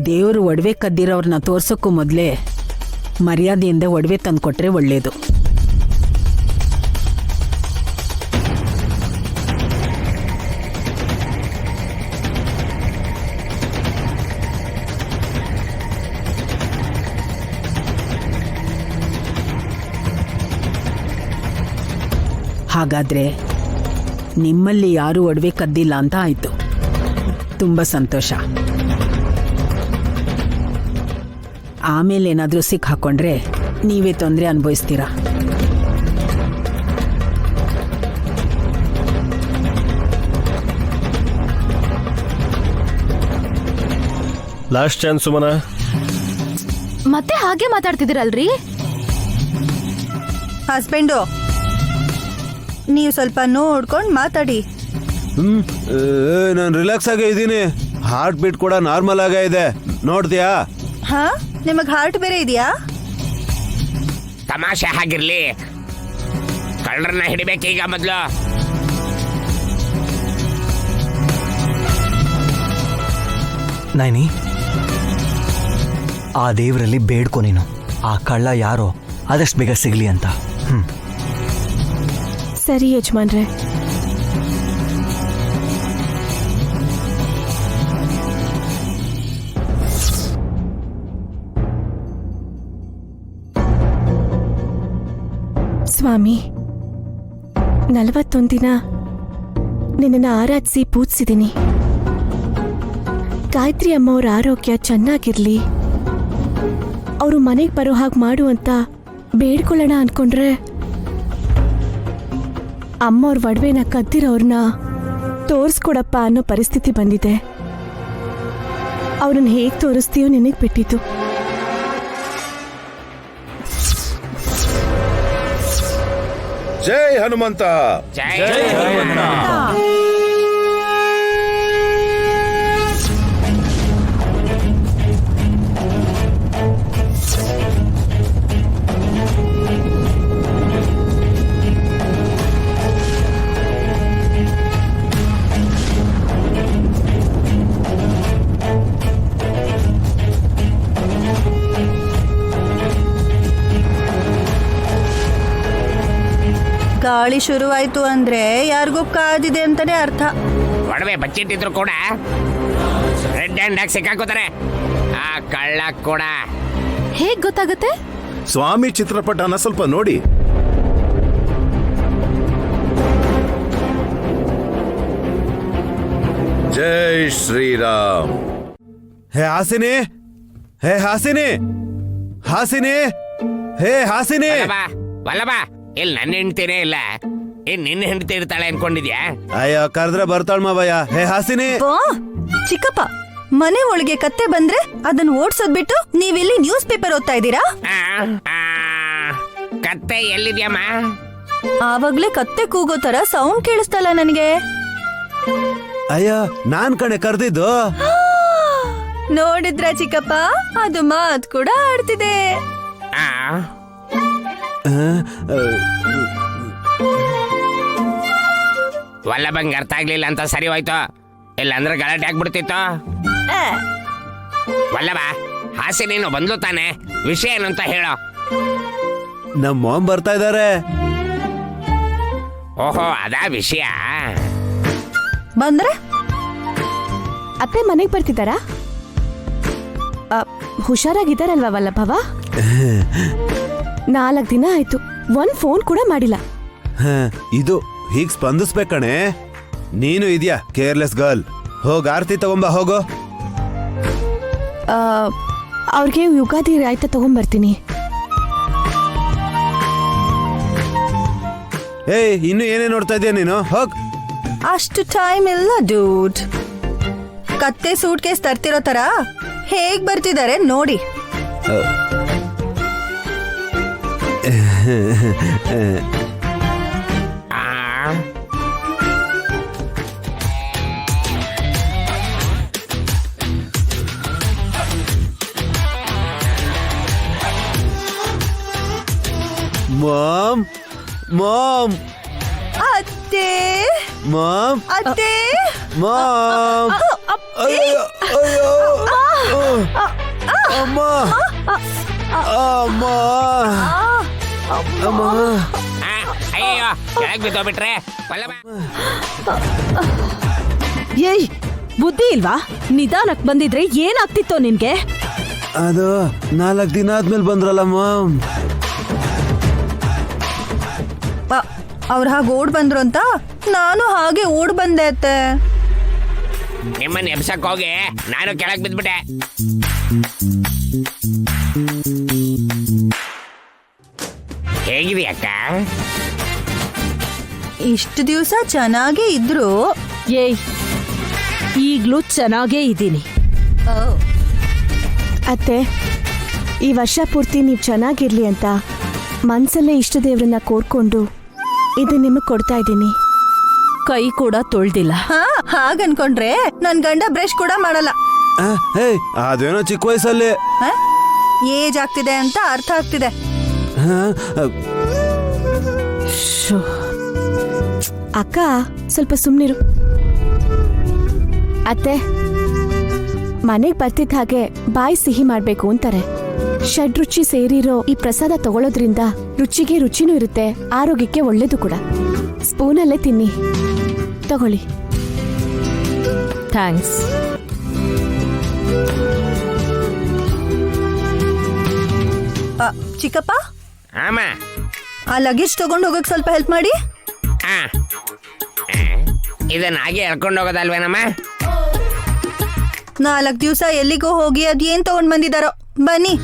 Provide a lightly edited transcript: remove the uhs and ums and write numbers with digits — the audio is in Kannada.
ದೇವರು ಒಡವೆ ಕದ್ದಿರೋರ್ನ ತೋರ್ಸೋಕ್ಕೂ ಮೊದಲೇ ಮರ್ಯಾದೆಯಿಂದ ಒಡವೆ ತಂದುಕೊಟ್ರೆ ಒಳ್ಳೇದು. ಹಾಗಾದ್ರೆ ನಿಮ್ಮಲ್ಲಿ ಯಾರೂ ಒಡವೆ ಕದ್ದಿಲ್ಲ ಅಂತ ಆಯ್ತು. ತುಂಬ ಸಂತೋಷ. ಆಮೇಲೆ ಏನಾದರೂ ಸಿಕ್ ಹಾಕೊಂಡ್ರೆ ನೀವೇ ತೊಂದರೆ ಅನುಭವಿಸ್ತೀರಾ. Last chance Sumana. ಮತ್ತೆ ಹಾಗೆ ಮಾತಾಡ್ತಿದ್ದೀರಲ್ರಿ? ಹಸ್ಬೆಂಡು, ನೀವು ಸ್ವಲ್ಪ ನೋಡ್ಕೊಂಡು ಮಾತಾಡಿ. ನಾನು ರಿಲ್ಯಾಕ್ಸ್ ಆಗೇ ಇದ್ದೀನಿ. ಹಾರ್ಟ್ ಬೀಟ್ ಕೂಡ ನಾರ್ಮಲ್ ಆಗೇ ಇದೆ, ನೋಡ್ತೀಯಾ? ಹಾ, ನಿಮಗ್ ಹಾರ್ಟ್ ಬೇರೆ ಇದೆಯಾ? ತಮಾಷೆ ಆಗಿರ್ಲಿ, ಕಳ್ಳರನ್ನ ಹಿಡಿಬೇಕೀಗ ಮೊದಲು. ನೈನಿ, ಆ ದೇವರಲ್ಲಿ ಬೇಡ್ಕೊ ನೀನು, ಆ ಕಳ್ಳ ಯಾರೋ ಆದಷ್ಟು ಬೇಗ ಸಿಗ್ಲಿ ಅಂತ. ಸರಿ ಯಜಮಾನ್ರೆ. ಸ್ವಾಮಿ, 41 ದಿನ ನಿನ್ನನ್ನು ಆರಾಧಿಸಿ ಪೂಜಿಸಿದ್ದೀನಿ. ಗಾಯತ್ರಿ ಅಮ್ಮವ್ರ ಆರೋಗ್ಯ ಚೆನ್ನಾಗಿರ್ಲಿ, ಅವರು ಮನೆಗೆ ಬರೋ ಹಾಗೆ ಮಾಡು ಅಂತ ಬೇಡ್ಕೊಳ್ಳೋಣ ಅನ್ಕೊಂಡ್ರೆ ಅಮ್ಮವ್ರ ಒಡವೆನ ಕದ್ದಿರೋರ್ನ ತೋರಿಸ್ಕೊಡಪ್ಪ ಅನ್ನೋ ಪರಿಸ್ಥಿತಿ ಬಂದಿದೆ. ಅವ್ರನ್ನ ಹೇಗೆ ತೋರಿಸ್ತೀಯೋ ನಿನಗೆ ಬಿಟ್ಟಿತ್ತು. ಜೈ ಹನುಮಂತ. ಜೈ ಗಾಳಿ ಶುರುವಾಯ್ತು ಅಂದ್ರೆ ಯಾರಿಗೂ ಕಾದಿದೆ ಅಂತಾನೆ ಅರ್ಥ. ಒಡವೆ ಬಚ್ಚಿಟ್ಟಿದ್ರು ಕೂಡ ರೆಡ್ ಹ್ಯಾಂಡ್ ಆಗಿ ಸಿಕ್ಕಾಕೋತಾರೆ. ಆ ಕಳ್ಳ ಕೂಡ ಹೇಗ್ ಗೊತ್ತಾಗುತ್ತೆ? ಸ್ವಾಮಿ ಚಿತ್ರಪಟನ ಸ್ವಲ್ಪ ನೋಡಿ. ಜೈ ಶ್ರೀರಾಮ್. ಹೇ ಹಾಸಿನಿ, ಹೇ ಹಾಸಿನಿ, ಹಾಸಿನಿ, ಹೇ ಹಾಸಿನಿ. ವಲ್ಲಭ, ಇಲ್ಲಿ ನನ್ನ ಹೆಂಡ್ತಿನೇ ಇಲ್ಲ, ಏನ್ ನಿನ್ನ ಹೆಂಡ್ತಿ ಇರ್ತಾಳೆ ಅನ್ಕೊಂಡಿದ್ಯಾ? ಅಯ್ಯೋ, ಕರೆದ್ರೆ ಬರ್ತಾಳ ಮಾವಯ್ಯ. ಹೇ ಹಾಸಿನಿ. ಚಿಕ್ಕಪ್ಪ, ಮನೆ ಒಳಗೆ ಕತ್ತೆ ಬಂದ್ರೆ ಅದನ್ನ ಓಡ್ಸೋದ್ ಬಿಟ್ಟು ನೀವಿಲ್ಲಿ ನ್ಯೂಸ್ ಪೇಪರ್ ಓದ್ತಾ ಇದ್ದೀರಾ? ಕತ್ತೆ ಎಲ್ಲಿದ್ಯಮ್ಮ? ಆವಾಗ್ಲೇ ಕತ್ತೆ ಕೂಗೋ ತರ ಸೌಂಡ್ ಕೇಳಿಸ್ತಲ್ಲ ನನಗೆ. ಅಯ್ಯ, ನಾನ್ ಕಣೆ ಕರ್ದಿದ್ದು. ನೋಡಿದ್ರ ಚಿಕ್ಕಪ್ಪ, ಅದು ಮಾತ್ ಕೂಡ ಆಡ್ತಿದೆ. ವಲ್ಲಭಂಗ್ ಅರ್ಥ ಆಗ್ಲಿಲ್ಲ ಅಂತ ಸರಿ ಹೋಯ್ತು, ಇಲ್ಲಾಂದ್ರೆ ಗಲಾಟೆ ಆಗ್ಬಿಡ್ತಿತ್ತು. ವಲ್ಲಭ, ಹಾಸಿ ನೀನು ಬಂದ್ಲು ತಾನೆ, ವಿಷಯ ಏನು ಅಂತ ಹೇಳೋ. ನಮ್ಮ ಮಾಮ್ ಬರ್ತಾ ಇದಾರೆ. ಓಹೋ, ಅದಾ ವಿಷಯ. ಬಂದ್ರೆ ಅತ್ತೆ ಮನೆಗೆ ಬರ್ತಿದ್ದಾರಾ? ಹುಷಾರಾಗಿದ್ದಾರಲ್ವಾ ವಲ್ಲಭವ? 4 ದಿನ ಆಯ್ತು, 1 ಫೋನ್ ಕೂಡ ಮಾಡಿಲ್ಲ. ಇದು ಹೀಗ್ ಸ್ಪಂದಿಸ್ಬೇಕಣೆ. ನೀನು ಇದ್ಯಾ ಕೇರ್ಲೆಸ್ ಗರ್ಲ್. ಹೋಗ ಆರ್ತಿ ತಗೊಂಬ, ಹೋಗೋ. ಅವ್ರಿಗೆ ಯುಗಾದಿ ರಾಯ್ತ ತಗೊಂಡ್ಬರ್ತೀನಿ. ಏಯ್, ಇನ್ನು ಏನೇ ನೋಡ್ತಾ ಇದೀಯ ನೀನು? ಹೋಗ್. ಅಷ್ಟು ಟೈಮ್ ಇಲ್ಲ ಡೂಡ್. ಕತ್ತೆ ಸೂಟ್ ಕೇಸ್ ತರ್ತಿರೋ ತರ ಹೇಗ್ ಬರ್ತಿದ್ದಾರೆ ನೋಡಿ. ಮಾಮ್, ಮಾಮ್, ಅತ್ತೆ, ಮಾಮ್, ಅತ್ತೆ, ಮಾಮ್. ಅಯ್ಯೋ, ಅಯ್ಯೋ. ಅಮ್ಮ ಅಮ್ಮ ಅಮ್ಮ ಆ, ಅಯ್ಯೋ ಕೆಳಗ್ ಬಿದ್ದೋಗ್ಬಿಟ್ರೆ ಪಲ್ಲವ ಏಯ್ ಬುದ್ಧಿ ಇಲ್ವಾ ನಿಧಾನಕ್ ಬಂದಿದ್ರೆ ಏನಾಗ್ತಿತ್ತೋ ನಿನ್ಗೆ ಅದು 4 ದಿನ ಆದ್ಮೇಲೆ ಬಂದ್ರಲ್ಲಮ್ಮ. ಅವ್ರು ಹಾಗೆ ಓಡ್ ಬಂದ್ರು ಅಂತ ನಾನು ಹಾಗೆ ಓಡ್ ಬಂದೆ ಅತ್ತೆ. ನಿಮ್ಮನ್ನ ಎಬ್ಸಕ್ ಹೋಗಿ ನಾನು ಕೆಳಗ್ ಬಿದ್ಬಿಟ್ಟೆ. ಹೇಗಿದೆ ಅಕ್ಕ? ಇಷ್ಟು ದಿವಸ ಚೆನ್ನಾಗೇ ಇದ್ರು. ಏಯ್ ಈಗ್ಲೂ ಚೆನ್ನಾಗೇ ಇದ್ದೀನಿ. ಅತ್ತೆ ಈ ವರ್ಷ ಪೂರ್ತಿ ನೀವು ಚೆನ್ನಾಗಿರ್ಲಿ ಅಂತ ಮನ್ಸಲ್ಲೇ ಇಷ್ಟ ದೇವ್ರನ್ನ ಕೋರ್ಕೊಂಡು ಇದು ನಿಮಗೆ ಕೊಡ್ತಾ ಇದ್ದೀನಿ. ಕೈ ಕೂಡ ತೊಳ್ದಿಲ್ಲ. ಹಾ ಹಾಗನ್ಕೊಂಡ್ರೆ ನನ್ ಗಂಡ ಬ್ರಷ್ ಕೂಡ ಮಾಡಲ್ಲ. ಅದೇನೋ ಚಿಕ್ಕ ವಯಸ್ಸಲ್ಲಿ. ಏಜ್ ಆಗ್ತಿದೆ ಅಂತ ಅರ್ಥ ಆಗ್ತಿದೆ. ಅಕ್ಕ ಸ್ವಲ್ಪ ಸುಮ್ನಿರು. ಅತ್ತೆ ಮನೆಗ್ ಬರ್ತಿದ್ದ ಹಾಗೆ ಬಾಯಿ ಸಿಹಿ ಮಾಡ್ಬೇಕು ಅಂತಾರೆ. ಷಡ್ರುಚಿ ಸೇರಿರೋ ಈ ಪ್ರಸಾದ ತಗೊಳ್ಳೋದ್ರಿಂದ ರುಚಿಗೆ ರುಚಿನೂ ಇರುತ್ತೆ, ಆರೋಗ್ಯಕ್ಕೆ ಒಳ್ಳೇದು ಕೂಡ. ಸ್ಪೂನಲ್ಲೇ ತಿನ್ನಿ, ತಗೊಳ್ಳಿ. ಥ್ಯಾಂಕ್ಸ್. ಚಿಕ್ಕಪ್ಪ ಆಮ ಆ ಲಗೇಜ್ ತಗೊಂಡು ಹೋಗಕ್ ಸ್ವಲ್ಪ ಹೆಲ್ಪ್ ಮಾಡಿ. ಆ, ಇದನ್ನ ಹಾಗೆ ಎಳ್ಕೊಂಡು ಹೋಗೋದಲ್ವೇನಮ್ಮ? 4 ದಿವಸ ಎಲ್ಲಿಗೋ ಹೋಗಿ ಅದ್ ಏನ್ ತಗೊಂಡ್ ಬಂದಿದಾರೋ ಬನ್ನಿ.